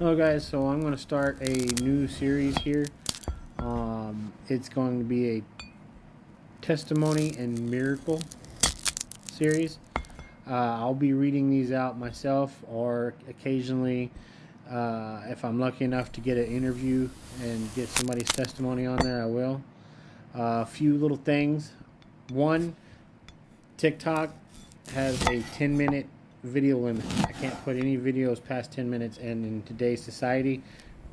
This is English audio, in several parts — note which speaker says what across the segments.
Speaker 1: Hello guys, so I'm going to start a new series here. It's going to be a testimony and miracle series. I'll be reading these out myself, or occasionally, if I'm lucky enough to get an interview and get somebody's testimony on there, I will. A few little things. One, TikTok has a 10-minute video limit. I can't put any videos past 10 minutes, and in today's society,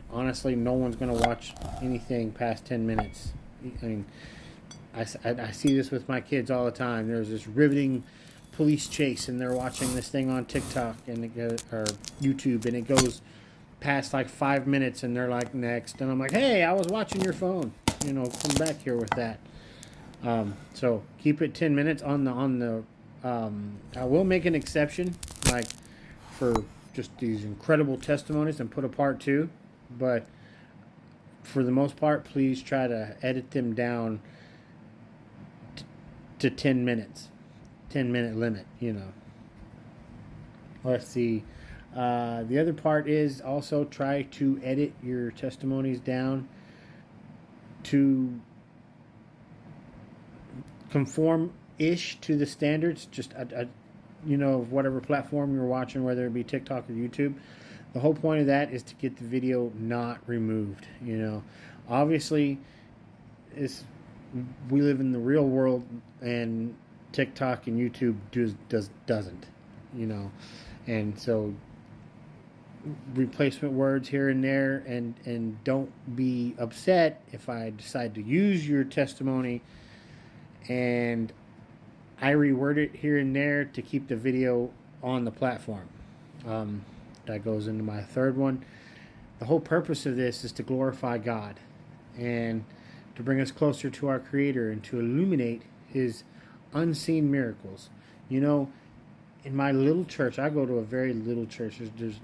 Speaker 1: honestly, no one's going to watch anything past 10 minutes. I mean, I see this with my kids all the time. There's this riveting police chase, and they're watching this thing on TikTok and or YouTube, and it goes past like 5 minutes, and they're like, next. And I'm like, hey, I was watching your phone. Come back here with that. So keep it 10 minutes on the I will make an exception, like for just these incredible testimonies, and put a part 2, but for the most part, please try to edit them down to 10 minutes, 10-minute limit, Let's see. The other part is also try to edit your testimonies down to conform-ish to the standards, just whatever platform you're watching, whether it be TikTok or YouTube. The whole point of that is to get the video not removed. Obviously, we live in the real world, and TikTok and YouTube doesn't. And so replacement words here and there, and don't be upset if I decide to use your testimony and I reword it here and there to keep the video on the platform. That goes into my third one. The whole purpose of this is to glorify God and to bring us closer to our Creator and to illuminate His unseen miracles. In my little church, I go to a very little church. There's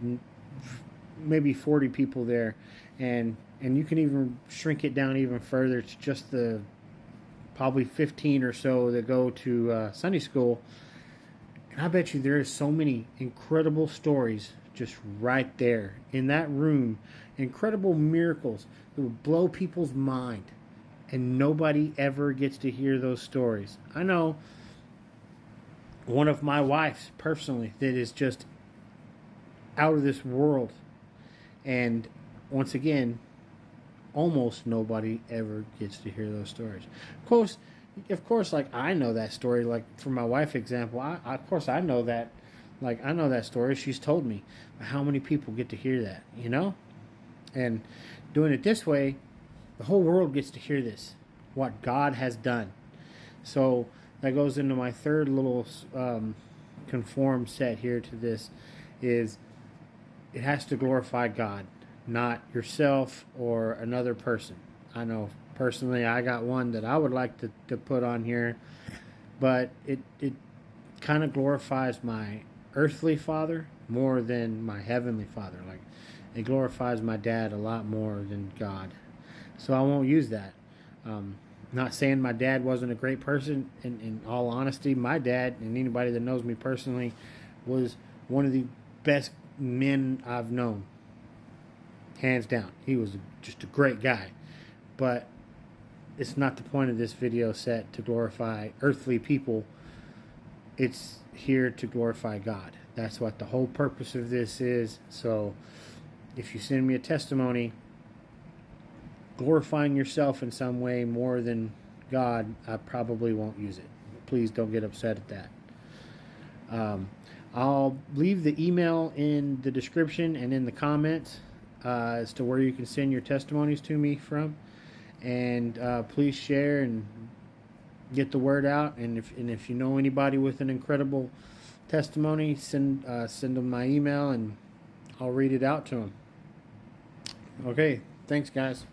Speaker 1: maybe 40 people there, and you can even shrink it down even further to just the probably 15 or so that go to Sunday school. And I bet you there is so many incredible stories just right there in that room. Incredible miracles that will blow people's mind. And nobody ever gets to hear those stories. I know one of my wife's personally that is just out of this world. And once again, almost nobody ever gets to hear those stories. Of course, like I know that story. Like for my wife example, of course I know that. Like I know that story. She's told me. But how many people get to hear that? And doing it this way, the whole world gets to hear this. What God has done. So that goes into my third little conform set here to this. Is it has to glorify God, not yourself or another person. I know personally I got one that I would like to put on here, but it kind of glorifies my earthly father more than my heavenly father. Like it glorifies my dad a lot more than God. So I won't use that. Not saying my dad wasn't a great person. In all honesty, my dad, and anybody that knows me personally, was one of the best men I've known. Hands down. He was just a great guy. But it's not the point of this video set to glorify earthly people. It's here to glorify God. That's what the whole purpose of this is. So if you send me a testimony glorifying yourself in some way more than God, I probably won't use it. Please don't get upset at that. I'll leave the email in the description and in the comments as to where you can send your testimonies to me from. And please share and get the word out. And if you know anybody with an incredible testimony, send them my email and I'll read it out to them. Okay, thanks guys.